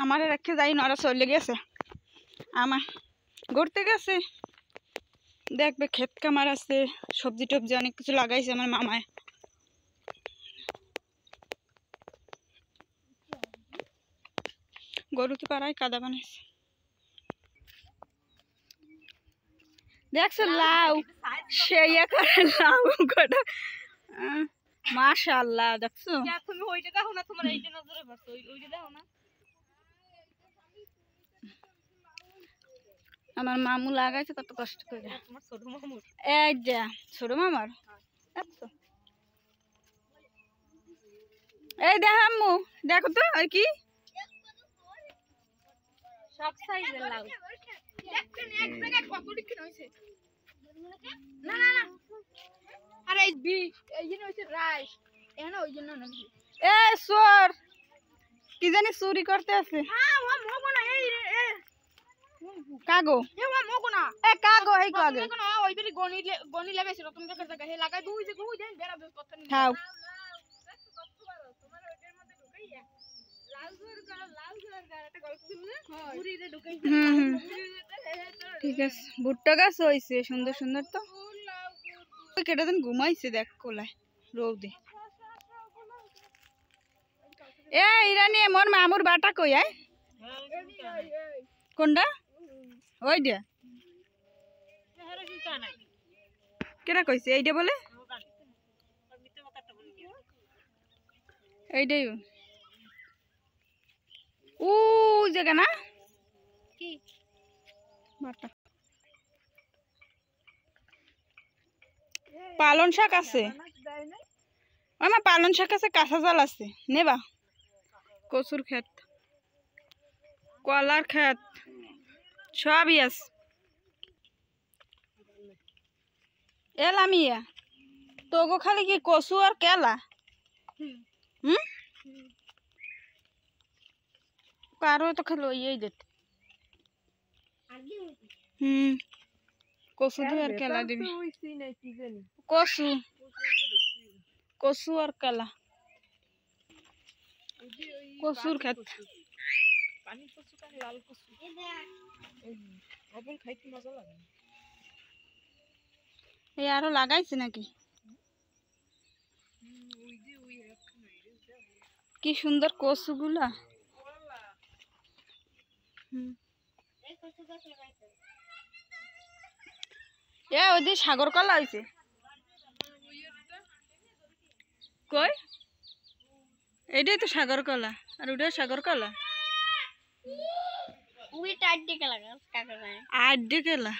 আমার রেখে যাই না, ওরা চলে গেছে। আমার ঘুরতে গেছে, দেখবে ক্ষেত কামার আছে, সবজি টবজি অনেক কিছু লাগাইছে আমার মামায়। গরুতে পাড়ায় কাদা বানাইছে। দেখছো লাউ, সেই করে লাউ কটা, মাশাআল্লাহ। দেখছো তুমি ওইটা দেখো না, তোমার এইটা নজরে পড়ছে, ওইটা দেখো না। আমার মামু লাগাইছে কত কষ্ট করে। তোমার ছোট মামুর, এই যে ছোট মামার। দেখছো, এই দেখ আম্মু, দেখো তো আর কি সব সাইজের লাউ। দেখছেন এক জায়গায় কত ডিক্কি হইছে। না না না, আরে এই বি এই জন্য হইছে রাইস, এখানে ওই জন্য না। এ চোর কি জানি চুরি করতে আছে। হ্যাঁ ও মগো না, এই কাগো এ ও মগো না, এ কাগো এই কাগো না ওই বেরি গনি লাগাইছিল তুমি জায়গা জায়গা হে লাগাই দুই যে গুই দেন বেড়া বেশ কথা নি। খাও। তোমার ওইটার মধ্যে ঢুকাইয়া লাল জোর গা একটা গল্প শুনলে পুরি রে ঢুকাই। ঠিক আছে, ভুট্টা গাছ হইছে সুন্দর সুন্দর। তো কেটা দিন ঘুমাইছে দেখ কোলায় রৌদে। এ ইরানি মোর মামুর বাটা কই আয় কোনটা ওই দিয়া কেটা কইছে এইটা বলে এইটাই ও জায়গা না কি বাটা। পালন শাক আছে আমার, পালন শাক আছে, কাঁচা জাল আছে নেবা। কচুর ক্ষেত, কলার ক্ষেত, সবই আছে। এলাম ইয়া তোগো খালি কি কচু আর কেলা। পারো তো খালি ওই যেতে। কচু দিয়ে আর কেলা দিবি। কচু কচু আর কেলা, কচুর ক্ষেত। পানি কচু কার লাল কচু আপন খাইতে মজা লাগে। এই আরো লাগাইছে নাকি, কি সুন্দর কচু গুলা। এ ওই সাগর কলা হয়েছে কই, এইটাই তো সাগর কলা আর ওটা সাগর কলা। ওইটা আড্ডি কেলা কাকা আড্ডি কেলা